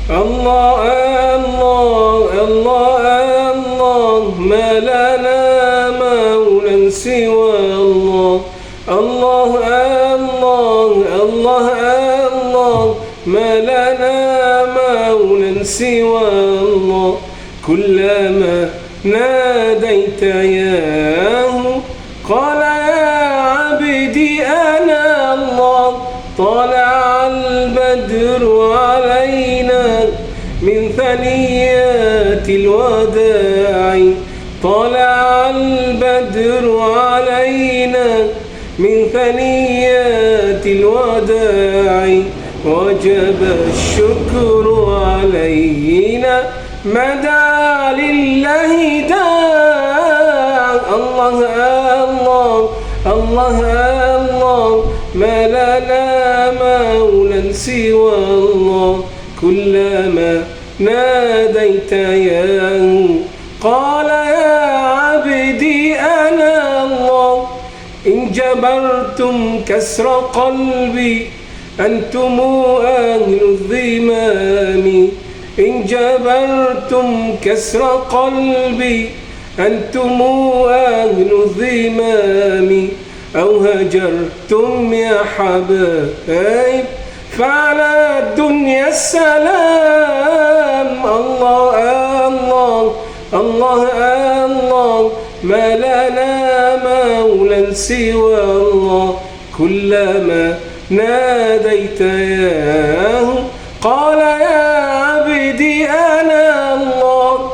الله الله الله الله ما لنا مولى سوى الله. الله الله الله الله ما لنا مولى سوى الله. كلما ناديت ياه قال يا عبدي أنا الله. طلع البدر علينا من ثنيات الوداع. طلع البدر علينا من ثنيات الوداع. وجب الشكر علينا ما دعا لله داع. الله الله الله الله ما لنا مولى سوى الله. كلما ناديت ياه قال يا عبدي أنا الله. إن جبرتم كسر قلبي أنتم أهل الذمام. إن جبرتم كسر قلبي أنتم أهل الذمام. أو هجرتم يا حبايب فعلى الدنيا السلام. الله الله الله الله ما لنا مولى سوى الله. كلما ناديت ياه قال يا عبدي أنا الله.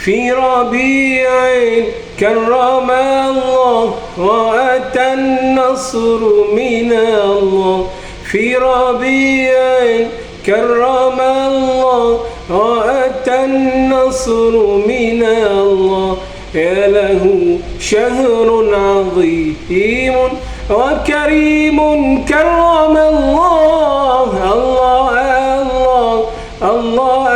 في ربيع كرم الله وأتى النصر من الله. في ربيع كرم الله وأتى النصر من الله. يا له شهر عظيم وكريم كرم الله. الله الله الله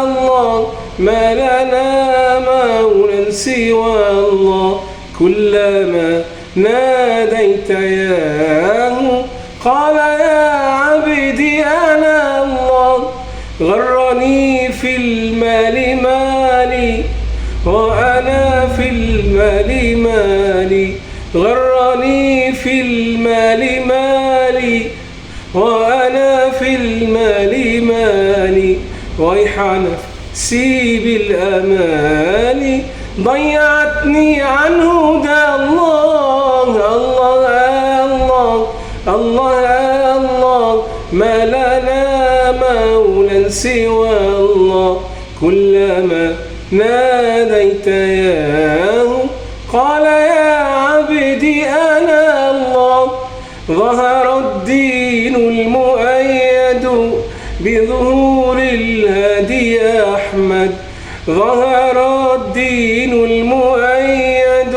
الله ما لنا مولى سوى الله. كلما ناديت ياه قال يا عبدي أنا الله. غرني في المال مالي وأنا في المال مالي. غرني في المال مالي وأنا في المال مالي. ويح نفسي بالأمال ضيعتني عن هدى الله. الله الله الله الله ما لنا مولى سوى الله. كلما ناديت ياه قال يا عبدي أنا الله. ظهر الدين المؤيد بظهور الهادي أحمد. ظهر الدين المؤيد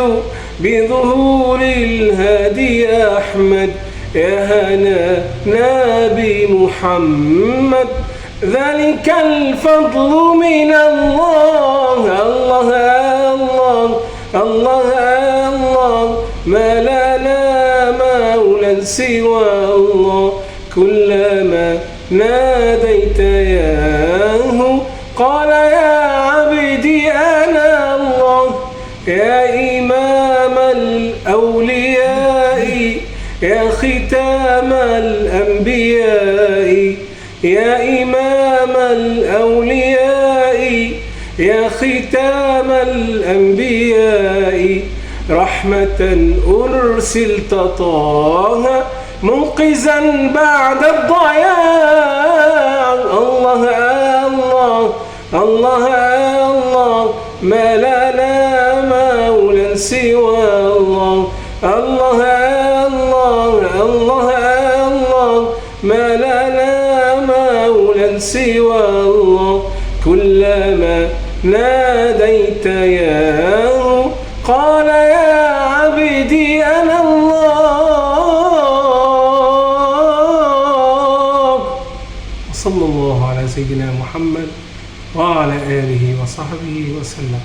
بظهور الهادي أحمد. يا هنانا بمحمد ذلك الفضل من الله. الله الله الله الله ما لنا مولى سوى الله. كلما ناديت ياه قال يا عبدي أنا الله. يا إمام الأولياء يا ختام الأنبياء. يا إمام الأولياء يا ختام الأنبياء. رحمة أرسلت طه منقذا بعد الضياع. الله الله الله الله ما لنا مولى سوى الله. الله الله الله الله ما لنا مولى سوى الله. كلما ناديت ياه قال يا عبدي أنا الله. صلى الله على سيدنا محمد وعلى آله وصحبه وسلم.